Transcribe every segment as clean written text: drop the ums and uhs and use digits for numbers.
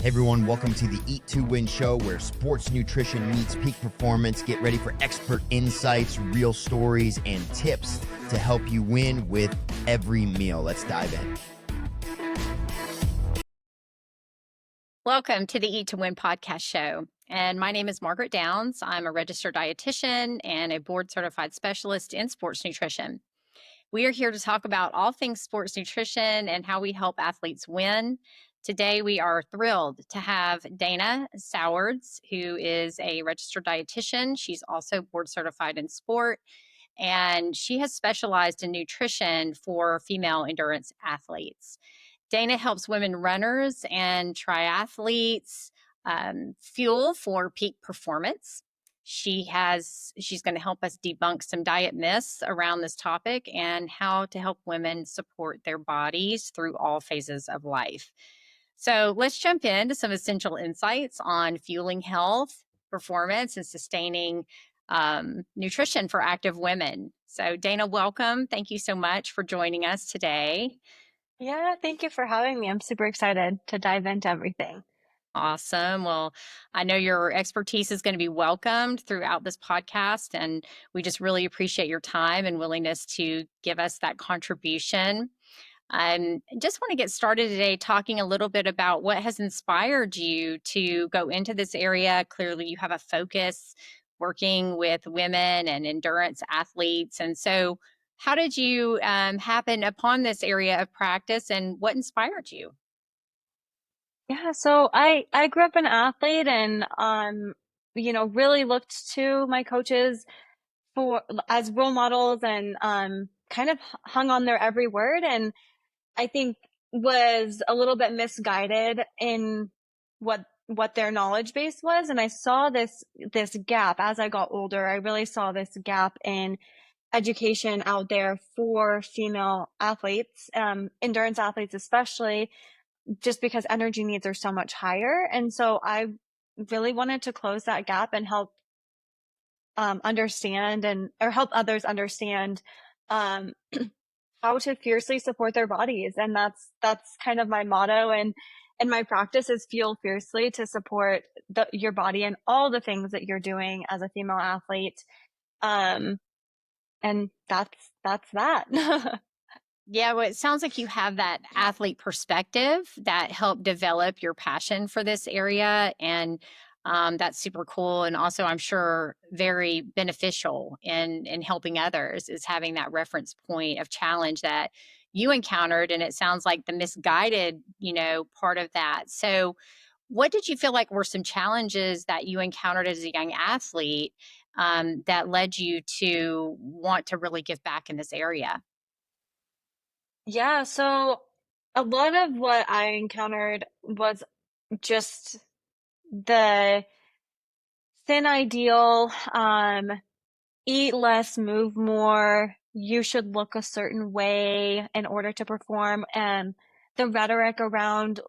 Hey everyone, welcome to the Eat to Win show where sports nutrition meets peak performance. Get ready for expert insights, real stories, and tips to help you win with every meal. Let's dive in. Welcome to the Eat to Win podcast show. And my name is Margaret Downs. I'm a registered dietitian and a board certified specialist in sports nutrition. We are here to talk about all things sports nutrition and how we help athletes win. Today, we are thrilled to have Dana Sowards, who is a registered dietitian. She's also board certified in sport, and she has specialized in nutrition for female endurance athletes. Dana helps women runners and triathletes fuel for peak performance. She's going to help us debunk some diet myths around this topic and how to help women support their bodies through all phases of life. So let's jump into some essential insights on fueling health, performance, and sustaining nutrition for active women. So Dana, welcome. Thank you so much for joining us today. Yeah, thank you for having me. I'm super excited to dive into everything. Awesome. Well, I know your expertise is going to be welcomed throughout this podcast, and we just really appreciate your time and willingness to give us that contribution. Just want to get started today talking a little bit about what has inspired you to go into this area. Clearly, you have a focus working with women and endurance athletes. And so, how did you happen upon this area of practice, and what inspired you? Yeah, so I grew up an athlete and really looked to my coaches for as role models and kind of hung on their every word, and I think was a little bit misguided in what their knowledge base was. And I saw this gap as I got older. I really saw this gap in education out there for female athletes, endurance athletes especially, just because energy needs are so much higher. And so I really wanted to close that gap and help understand or help others understand um, how to fiercely support their bodies. And that's kind of my motto. And my practice is fuel fiercely to support your body and all the things that you're doing as a female athlete. And that's that. Yeah, well, it sounds like you have that athlete perspective that helped develop your passion for this area. And that's super cool. And also, I'm sure, very beneficial in helping others is having that reference point of challenge that you encountered. And it sounds like the misguided, part of that. So, what did you feel like were some challenges that you encountered as a young athlete that led you to want to really give back in this area? Yeah, so a lot of what I encountered was just the thin ideal, eat less, move more, you should look a certain way in order to perform, and the rhetoric around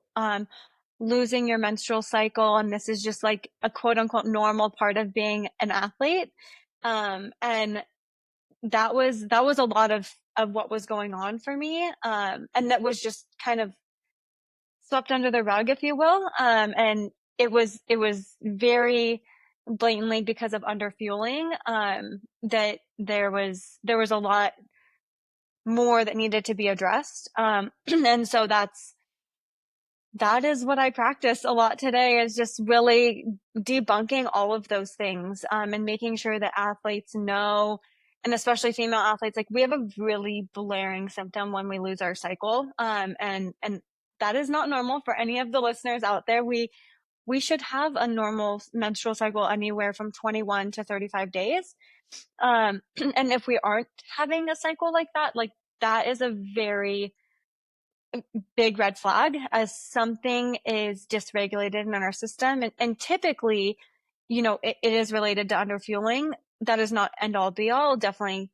losing your menstrual cycle, and this is just like a quote unquote normal part of being an athlete. And that was a lot of what was going on for me. And that was just kind of swept under the rug, if you will. And it was very blatantly because of underfueling, that there was a lot more that needed to be addressed. And so that is what I practice a lot today, is just really debunking all of those things, and making sure that athletes know, and especially female athletes, like, we have a really blaring symptom when we lose our cycle. And that is not normal for any of the listeners out there. We should have a normal menstrual cycle anywhere from 21 to 35 days. And if we aren't having a cycle like that is a very big red flag, as something is dysregulated in our system. And typically, it is related to underfueling. That is not end all be all. Definitely,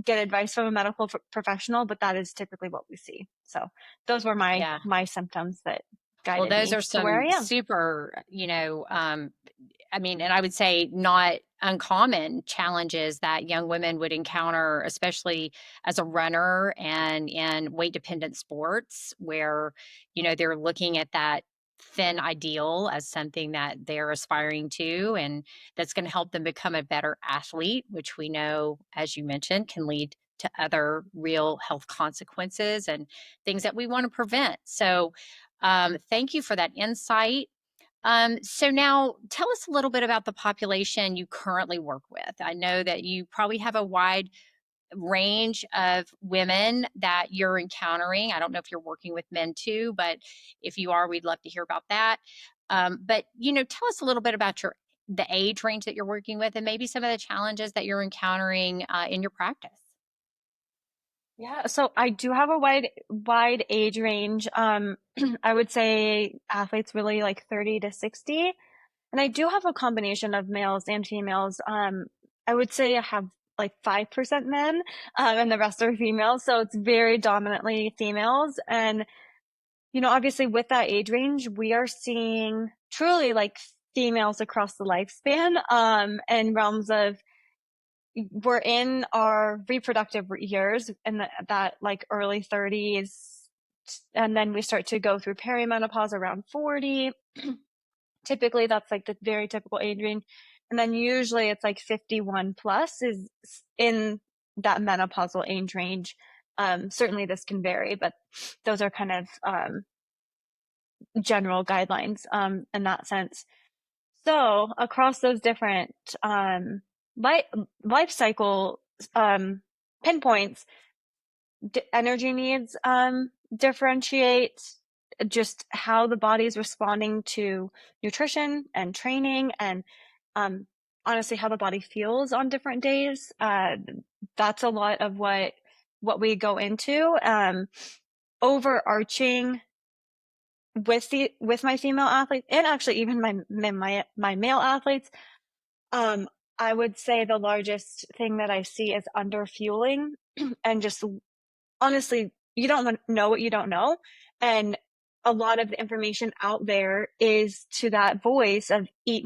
get advice from a medical professional, but that is typically what we see. So those were my symptoms that Well, guided those me are to where I some am. super, and I would say not uncommon challenges that young women would encounter, especially as a runner and in weight dependent sports where, they're looking at that thin ideal as something that they're aspiring to, and that's going to help them become a better athlete, which we know, as you mentioned, can lead to other real health consequences and things that we want to prevent. So, thank you for that insight. So now tell us a little bit about the population you currently work with. I know that you probably have a wide range of women that you're encountering. I don't know if you're working with men too, but if you are, we'd love to hear about that. But tell us a little bit about the age range that you're working with, and maybe some of the challenges that you're encountering in your practice. Yeah, so I do have a wide age range. I would say athletes really like 30 to 60. And I do have a combination of males and females. I would say I have like 5% men, and the rest are females. So it's very dominantly females. And, obviously with that age range, we are seeing truly like females across the lifespan, and realms of we're in our reproductive years in that like early 30s. And then we start to go through perimenopause around 40. Typically, that's like the very typical age range. And then usually it's like 51 plus is in that menopausal age range. Certainly this can vary, but those are kind of general guidelines in that sense. So across those different life cycle pinpoints, energy needs differentiate just how the body is responding to nutrition and training, and honestly how the body feels on different days. That's a lot of what we go into. Overarching with my female athletes, and actually even my male athletes, I would say the largest thing that I see is under fueling and just honestly, you don't know what you don't know. And a lot of the information out there is to that voice of eat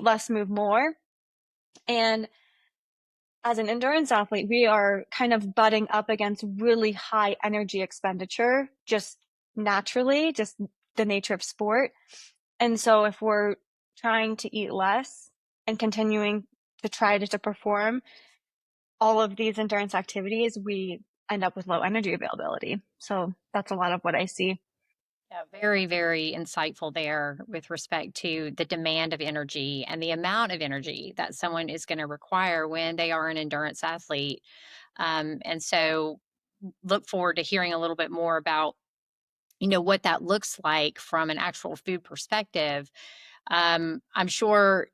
less, move more. And as an endurance athlete, we are kind of butting up against really high energy expenditure, just naturally, just the nature of sport. And so if we're trying to eat less and continuing to try to perform all of these endurance activities, we end up with low energy availability. So that's a lot of what I see. Yeah, very, very insightful there with respect to the demand of energy and the amount of energy that someone is going to require when they are an endurance athlete. And so look forward to hearing a little bit more about, what that looks like from an actual food perspective. I'm sure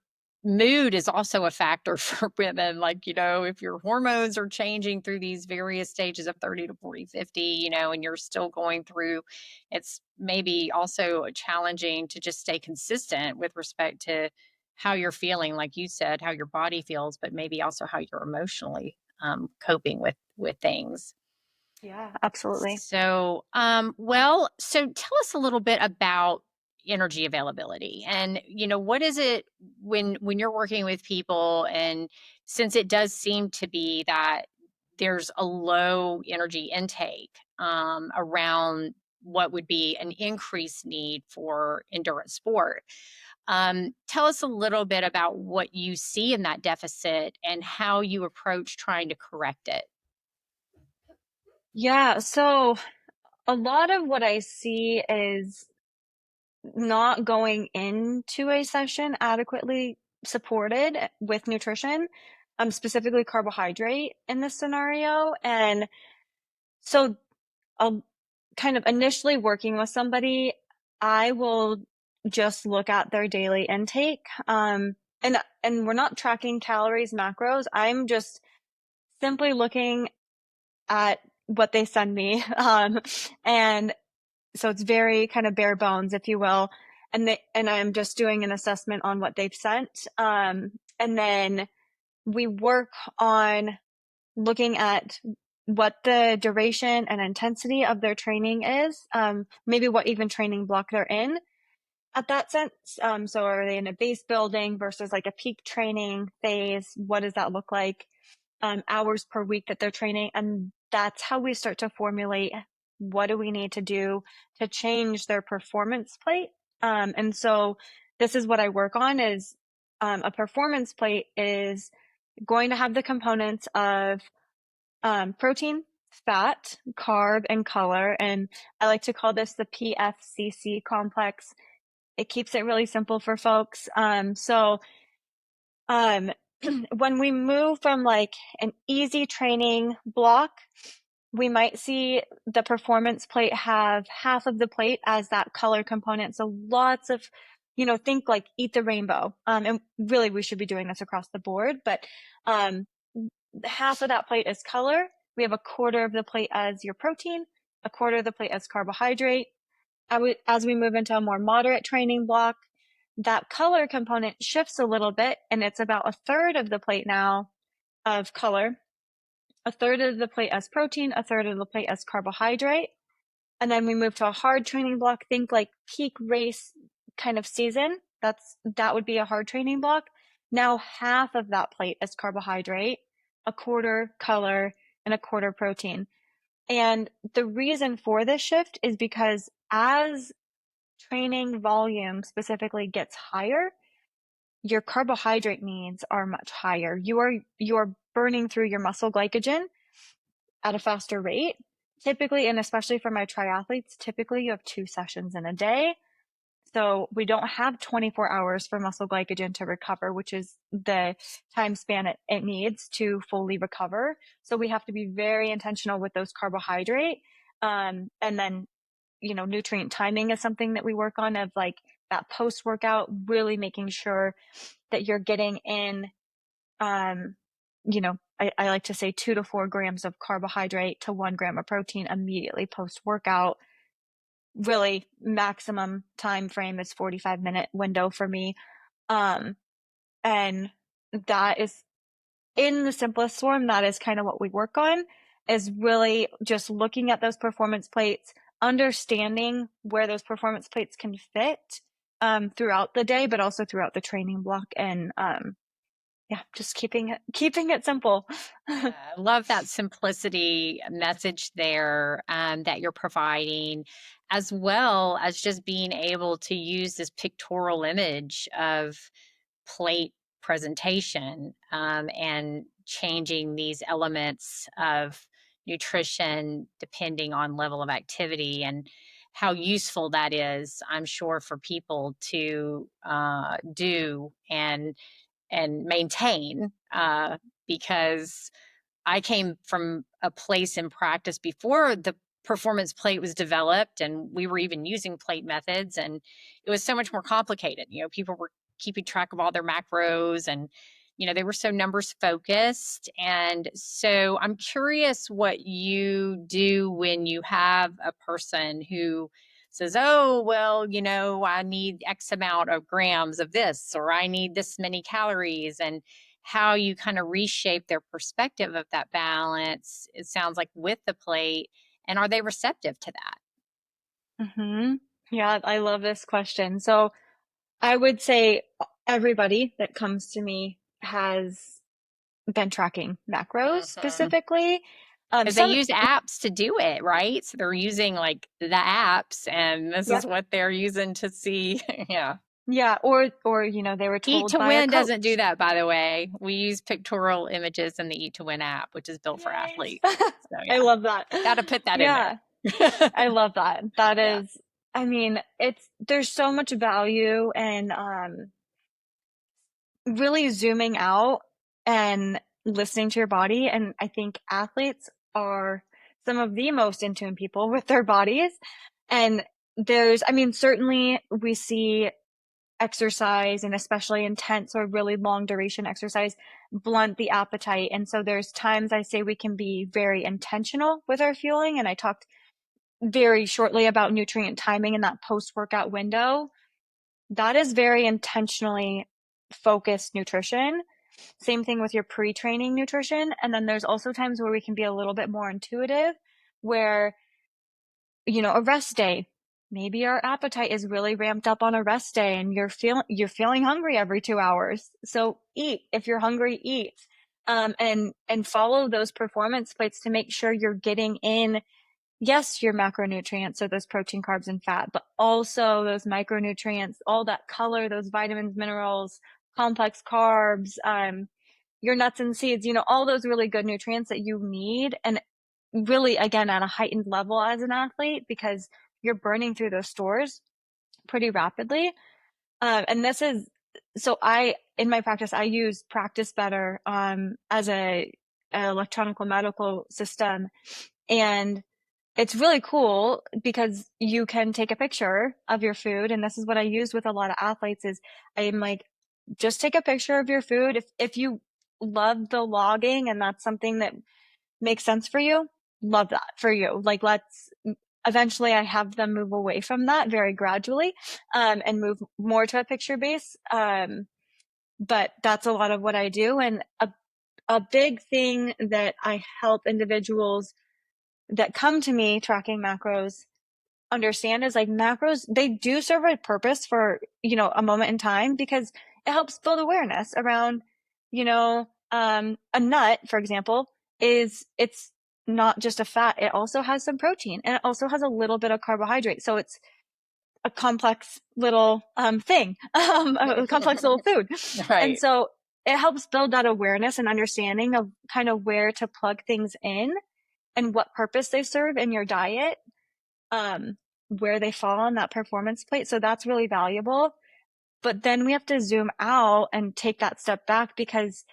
mood is also a factor for women. Like, if your hormones are changing through these various stages of 30 to 40, 50, and you're still going through, it's maybe also challenging to just stay consistent with respect to how you're feeling, like you said, how your body feels, but maybe also how you're emotionally coping with things. Yeah, absolutely. So tell us a little bit about energy availability, and what is it when you're working with people, and since it does seem to be that there's a low energy intake around what would be an increased need for endurance sport. Tell us a little bit about what you see in that deficit and how you approach trying to correct it. Yeah, so a lot of what I see is not going into a session adequately supported with nutrition, specifically carbohydrate in this scenario. And so, kind of initially working with somebody, I will just look at their daily intake. And we're not tracking calories, macros. I'm just simply looking at what they send me. And so it's very kind of bare bones, if you will. And I'm just doing an assessment on what they've sent. And then we work on looking at what the duration and intensity of their training is, maybe what even training block they're in at that sense. So are they in a base building versus like a peak training phase? What does that look like? Hours per week that they're training. And that's how we start to formulate what do we need to do to change their performance plate? And so this is what I work on is a performance plate is going to have the components of protein, fat, carb, and color. And I like to call this the PFCC complex. It keeps it really simple for folks. When we move from like an easy training block, we might see the performance plate have half of the plate as that color component. So lots of, think like eat the rainbow. And really we should be doing this across the board, but half of that plate is color. We have a quarter of the plate as your protein, a quarter of the plate as carbohydrate. As we move into a more moderate training block, that color component shifts a little bit, and it's about a third of the plate now of color, a third of the plate as protein, a third of the plate as carbohydrate. And then we move to a hard training block. Think like peak race kind of season. That would be a hard training block. Now half of that plate is carbohydrate, a quarter color, and a quarter protein. And the reason for this shift is because as training volume specifically gets higher, your carbohydrate needs are much higher. You're burning through your muscle glycogen at a faster rate. Typically, and especially for my triathletes, typically you have 2 sessions in a day. So we don't have 24 hours for muscle glycogen to recover, which is the time span it needs to fully recover. So we have to be very intentional with those carbohydrate. And then, nutrient timing is something that we work on of like that post-workout, really making sure that you're getting in, I like to say 2 to 4 grams of carbohydrate to 1 gram of protein immediately post-workout. Really maximum time frame is 45-minute window for me. And that is in the simplest form, that is kind of what we work on, is really just looking at those performance plates, understanding where those performance plates can fit throughout the day, but also throughout the training block. And just keeping it simple. I love that simplicity message there that you're providing, as well as just being able to use this pictorial image of plate presentation and changing these elements of nutrition depending on level of activity, and how useful that is, I'm sure, for people to do and maintain, because I came from a place in practice before the performance plate was developed and we were even using plate methods, and it was so much more complicated. People were keeping track of all their macros, and they were so numbers focused. And so I'm curious what you do when you have a person who says, oh, well, I need X amount of grams of this, or I need this many calories, and how you kind of reshape their perspective of that balance, it sounds like, with the plate. And are they receptive to that? Mm-hmm. Yeah, I love this question. So I would say everybody that comes to me has been tracking macros specifically. Because they use apps to do it, right? So they're using like the apps, and this is what they're using to see. Yeah. Yeah. Or, they were told Eat to by Win a coach. doesn't do that, by the way. We use pictorial images in the Eat to Win app, which is built for athletes. So, I love that. Got to put that in there. I love that. That is, I mean, there's so much value in really zooming out and listening to your body. And I think athletes are some of the most in tune people with their bodies. And certainly we see exercise, and especially intense or really long duration exercise, blunt the appetite. And so there's times I say we can be very intentional with our fueling. And I talked very shortly about nutrient timing in that post-workout window. That is very intentionally focused nutrition. Same thing with your pre-training nutrition. And then there's also times where we can be a little bit more intuitive, where, a rest day, maybe our appetite is really ramped up on a rest day and you're feeling hungry every 2 hours. So eat. If you're hungry, eat. And follow those performance plates to make sure you're getting in, yes, your macronutrients, so those protein, carbs, and fat, but also those micronutrients, all that color, those vitamins, minerals, complex carbs, your nuts and seeds, all those really good nutrients that you need. And really, again, at a heightened level as an athlete, because you're burning through those stores pretty rapidly. And this is, so in my practice, I use Practice Better as a electronic medical system. And it's really cool because you can take a picture of your food. And this is what I use with a lot of athletes is I'm like, just take a picture of your food. If you love the logging and that's something that makes sense for you, love that for you. Like, eventually I have them move away from that very gradually, and move more to a picture base. But that's a lot of what I do. And a big thing that I help individuals that come to me tracking macros understand is like macros, they do serve a purpose for, a moment in time, because it helps build awareness around, a nut, for example, it's not just a fat. It also has some protein and it also has a little bit of carbohydrate. So it's a complex little thing, a complex little food. Right. And so it helps build that awareness and understanding of kind of where to plug things in and what purpose they serve in your diet, where they fall on that performance plate. So that's really valuable. But then we have to zoom out and take that step back, because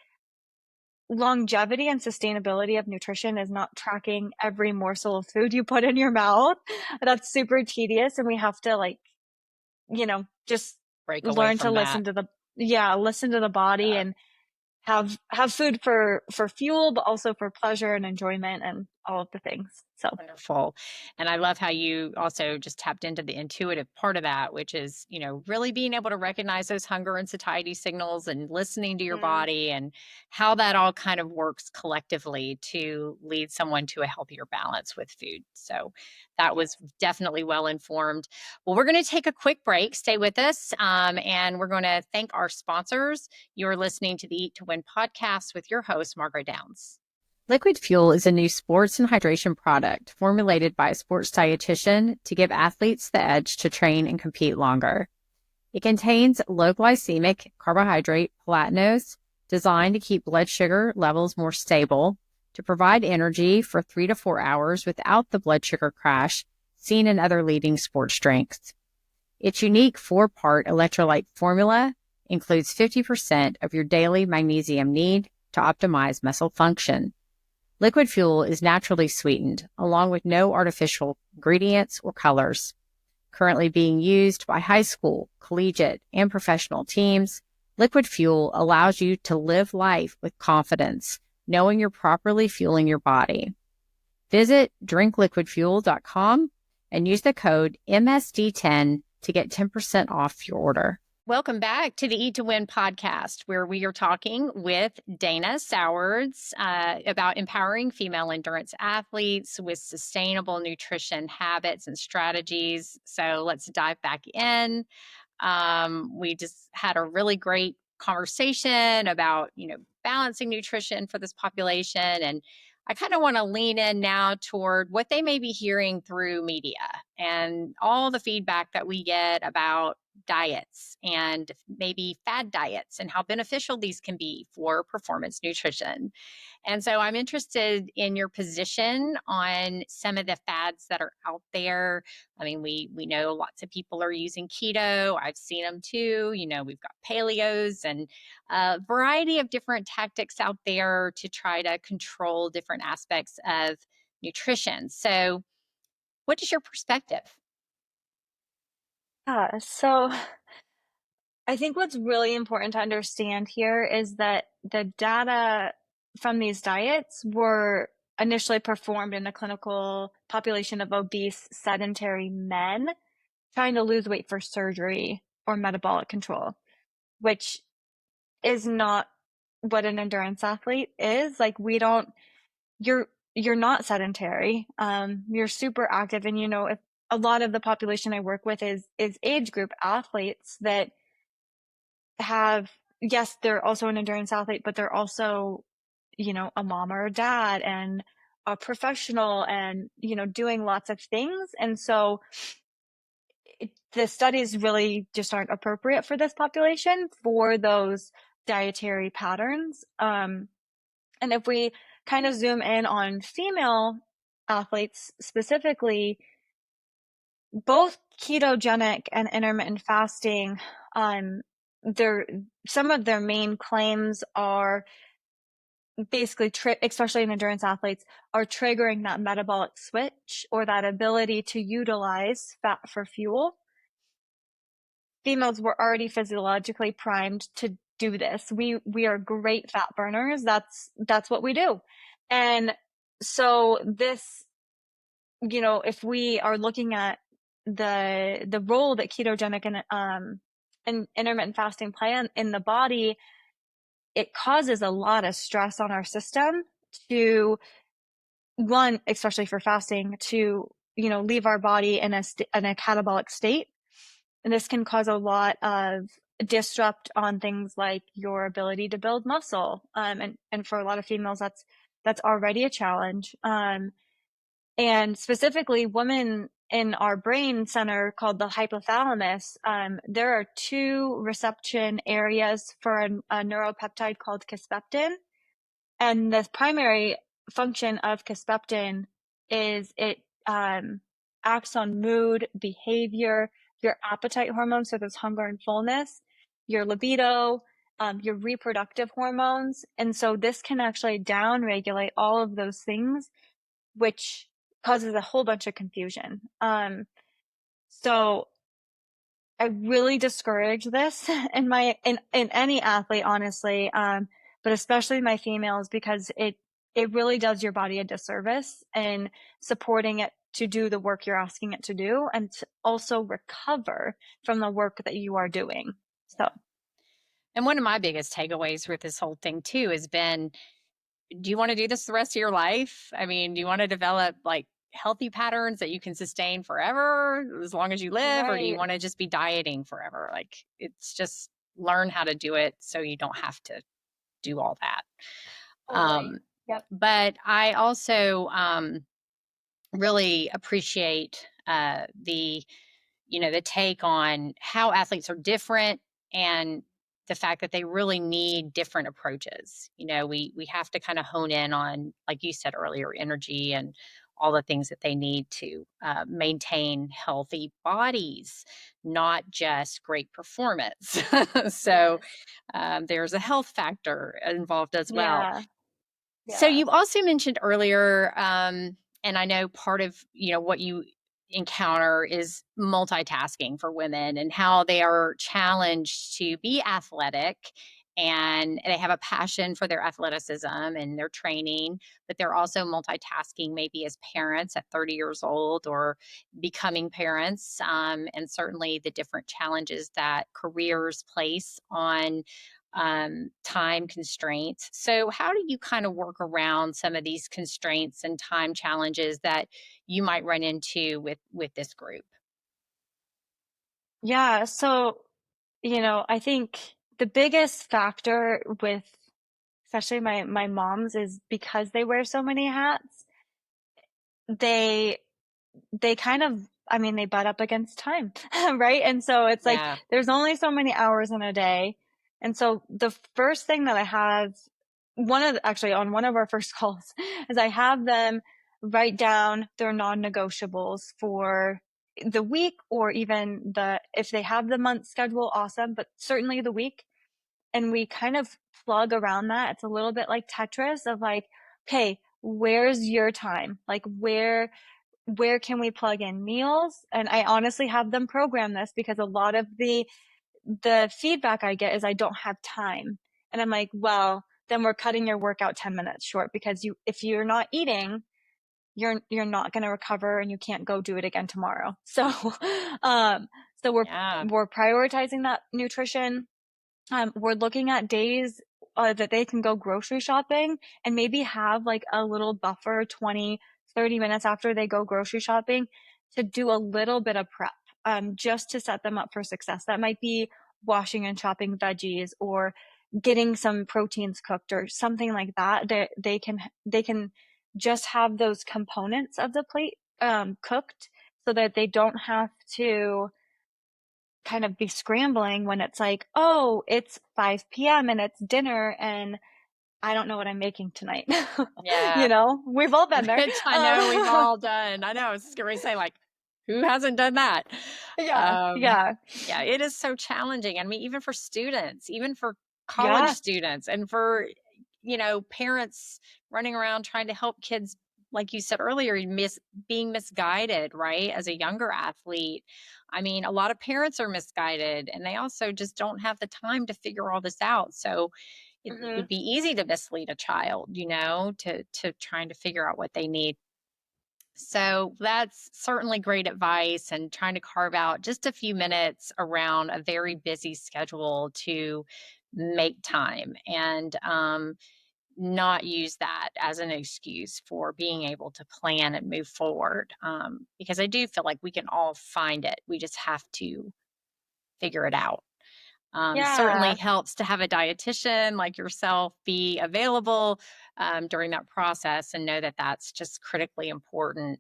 longevity and sustainability of nutrition is not tracking every morsel of food you put in your mouth. That's super tedious. And we have to just Break away learn to from that. listen to the body, and have food for fuel, but also for pleasure and enjoyment and all of the things. So Wonderful. And I love how you also just tapped into the intuitive part of that, which is, really being able to recognize those hunger and satiety signals and listening to your body, and how that all kind of works collectively to lead someone to a healthier balance with food. So that was definitely well informed. Well, we're going to take a quick break. Stay with us. And we're going to thank our sponsors. You're listening to the Eat to Win podcast with your host, Margaret Downs. Liquid Fuel is a new sports and hydration product formulated by a sports dietitian to give athletes the edge to train and compete longer. It contains low glycemic carbohydrate platinose designed to keep blood sugar levels more stable, to provide energy for 3 to 4 hours without the blood sugar crash seen in other leading sports drinks. Its unique 4-part electrolyte formula includes 50% of your daily magnesium need to optimize muscle function. Liquid Fuel is naturally sweetened, along with no artificial ingredients or colors. Currently being used by high school, collegiate, and professional teams, Liquid Fuel allows you to live life with confidence, knowing you're properly fueling your body. Visit drinkliquidfuel.com and use the code MSD10 to get 10% off your order. Welcome back to the Eat to Win podcast, where we are talking with Dana Sowards about empowering female endurance athletes with sustainable nutrition habits and strategies. So let's dive back in. We just had a really great conversation about, balancing nutrition for this population. And I kind of want to lean in now toward what they may be hearing through media and all the feedback that we get about diets and maybe fad diets and how beneficial these can be for performance nutrition. And so I'm interested in your position on some of the fads that are out there. I mean, we know lots of people are using keto. I've seen them too. We've got paleos and a variety of different tactics out there to try to control different aspects of nutrition. So what is your perspective? so I think what's really important to understand here is that the data from these diets were initially performed in a clinical population of obese, sedentary men trying to lose weight for surgery or metabolic control, which is not what an endurance athlete is. Like, you're not sedentary. You're super active. And, if a lot of the population I work with is age group athletes that yes, they're also an endurance athlete, but they're also, a mom or a dad, and a professional and, doing lots of things. And so the studies really just aren't appropriate for this population for those dietary patterns. And if we kind of zoom in on female athletes specifically, both ketogenic and intermittent fasting, some of their main claims are basically, especially in endurance athletes, are triggering that metabolic switch or that ability to utilize fat for fuel. Females were already physiologically primed to do this. We are great fat burners. That's what we do. And so this, if we are looking at the role that ketogenic and intermittent fasting play in the body, it causes a lot of stress on our system to, one, especially for fasting, to leave our body in a catabolic state. And this can cause a lot of disrupt on things like your ability to build muscle. And for a lot of females, that's already a challenge. And specifically, women in our brain center called the hypothalamus, there are two reception areas for a neuropeptide called kisspeptin. And the primary function of kisspeptin is it acts on mood, behavior, your appetite hormones, so there's hunger and fullness, your libido, your reproductive hormones. And so this can actually downregulate all of those things, which causes a whole bunch of confusion. So I really discourage this in any athlete, honestly, but especially my females, because it really does your body a disservice in supporting it to do the work you're asking it to do and to also recover from the work that you are doing. So, And one of my biggest takeaways with this whole thing too has been, do you want to do this the rest of your life? I mean, do you want to develop like healthy patterns that you can sustain forever as long as you live, or do you right, want to just be dieting forever? Like, it's just learn how to do it so you don't have to do all that. totally. Yep. But I also really appreciate the take on how athletes are different, and the fact that they really need different approaches. We have to kind of hone in on, like you said earlier, energy and all the things that they need to maintain healthy bodies, not just great performance. So Yes. there's a health factor involved as well. Yeah. So Yeah. you also mentioned earlier, and I know part of what you encounter is multitasking for women, and how they are challenged to be athletic, and they have a passion for their athleticism and their training, but they're also multitasking maybe as parents at 30 years old or becoming parents, and certainly the different challenges that careers place on time constraints. So, how do you kind of work around some of these constraints and time challenges that you might run into with this group? Yeah. So, I think the biggest factor with especially my moms is because they wear so many hats, they they kind of, I mean, they butt up against time, right? And so it's like Yeah, there's only so many hours in a day. And so the first thing that I have, actually on one of our first calls, is I have them write down their non-negotiables for the week, or even if they have the month schedule, awesome, but certainly the week. And we kind of plug around that. It's a little bit like Tetris of like, okay, where's your time? Like where can we plug in meals? And I honestly have them program this, because a lot of the feedback I get is I don't have time. And I'm like, well, then we're cutting your workout 10 minutes short, because if you're not eating, you're not going to recover, and you can't go do it again tomorrow. So um so yeah, we're prioritizing that nutrition. We're looking at days that they can go grocery shopping, and maybe have like a little buffer, 20-30 minutes after they go grocery shopping, to do a little bit of prep, just to set them up for success. That might be washing and chopping veggies, or getting some proteins cooked, or something like that. They can just have those components of the plate cooked so that they don't have to kind of be scrambling when it's like, oh, it's 5 p.m. and it's dinner and I don't know what I'm making tonight. Yeah. We've all been there. Which I know we've all done. I know. I was just going to say, like, who hasn't done that? Yeah, yeah, Yeah, it is so challenging. I mean, even for students, even for college yeah. students, and for, parents running around trying to help kids, like you said earlier, being misguided, right? As a younger athlete. I mean, a lot of parents are misguided and they also just don't have the time to figure all this out. So it Hmm. would be easy to mislead a child, to trying to figure out what they need. So that's certainly great advice, and trying to carve out just a few minutes around a very busy schedule to make time, and not use that as an excuse for being able to plan and move forward. Because I do feel like we can all find it. We just have to figure it out. Certainly Yeah. helps to have a dietitian like yourself be available during that process, and know that that's just critically important.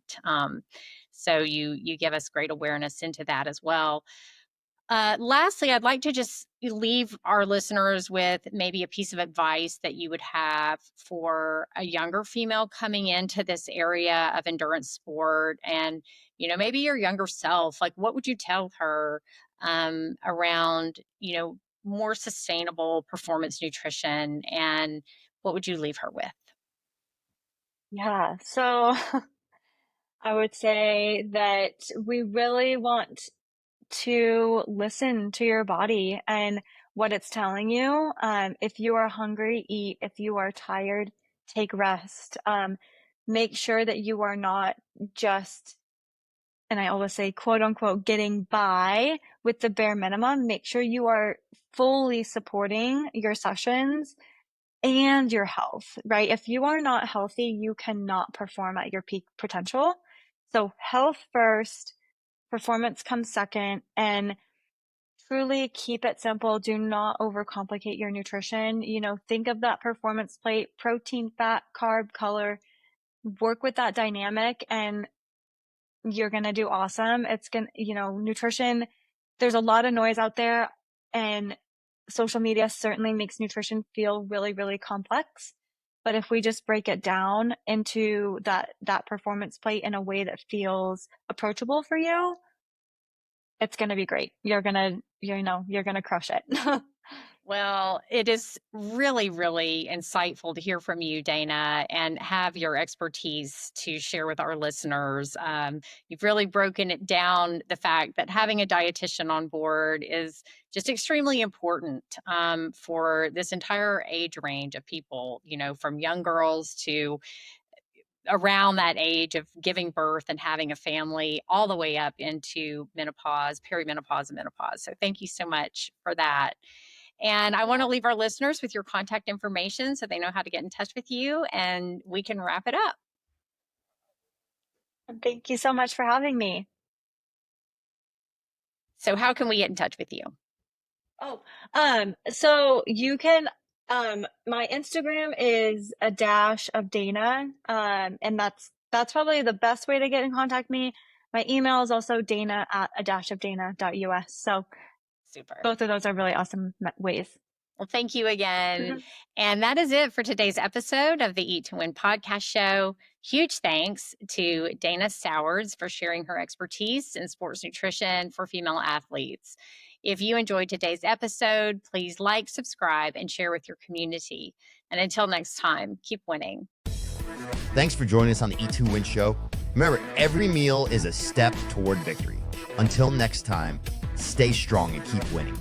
So you give us great awareness into that as well. Lastly, I'd like to just leave our listeners with maybe a piece of advice that you would have for a younger female coming into this area of endurance sport. And, maybe your younger self, like, what would you tell her around, more sustainable performance nutrition? And what would you leave her with? Yeah. So I would say that we really want to listen to your body and what it's telling you. If you are hungry, eat. If you are tired, take rest. Make sure that you are not just, and I always say, quote unquote, getting by with the bare minimum. Make sure you are fully supporting your sessions and your health, right? If you are not healthy, you cannot perform at your peak potential. So health first, performance comes second, and truly keep it simple. Do not overcomplicate your nutrition. Think of that performance plate: protein, fat, carb, color. Work with that dynamic and you're going to do awesome. It's going to, nutrition, there's a lot of noise out there, and social media certainly makes nutrition feel really, really complex. But if we just break it down into that performance plate in a way that feels approachable for you, it's going to be great. You're going to, you're going to crush it. Well, it is really, really insightful to hear from you, Dana, and have your expertise to share with our listeners. You've really broken it down, the fact that having a dietitian on board is just extremely important for this entire age range of people, from young girls to around that age of giving birth and having a family, all the way up into menopause, perimenopause, and menopause. So thank you so much for that. And I want to leave our listeners with your contact information so they know how to get in touch with you, and we can wrap it up. Thank you so much for having me. So how can we get in touch with you? Oh, so you can, my Instagram is a dash of Dana. And that's probably the best way to get in contact with me. My email is also dana@a-dana.us. So Super. both of those are really awesome ways. Well, thank you again. And that is it for today's episode of the Eat to Win podcast show. Huge thanks to Dana Sowards for sharing her expertise in sports nutrition for female athletes. If you enjoyed today's episode, please like, subscribe, and share with your community. And until next time, keep winning. Thanks for joining us on the Eat to Win show. Remember, every meal is a step toward victory. Until next time, stay strong and keep winning.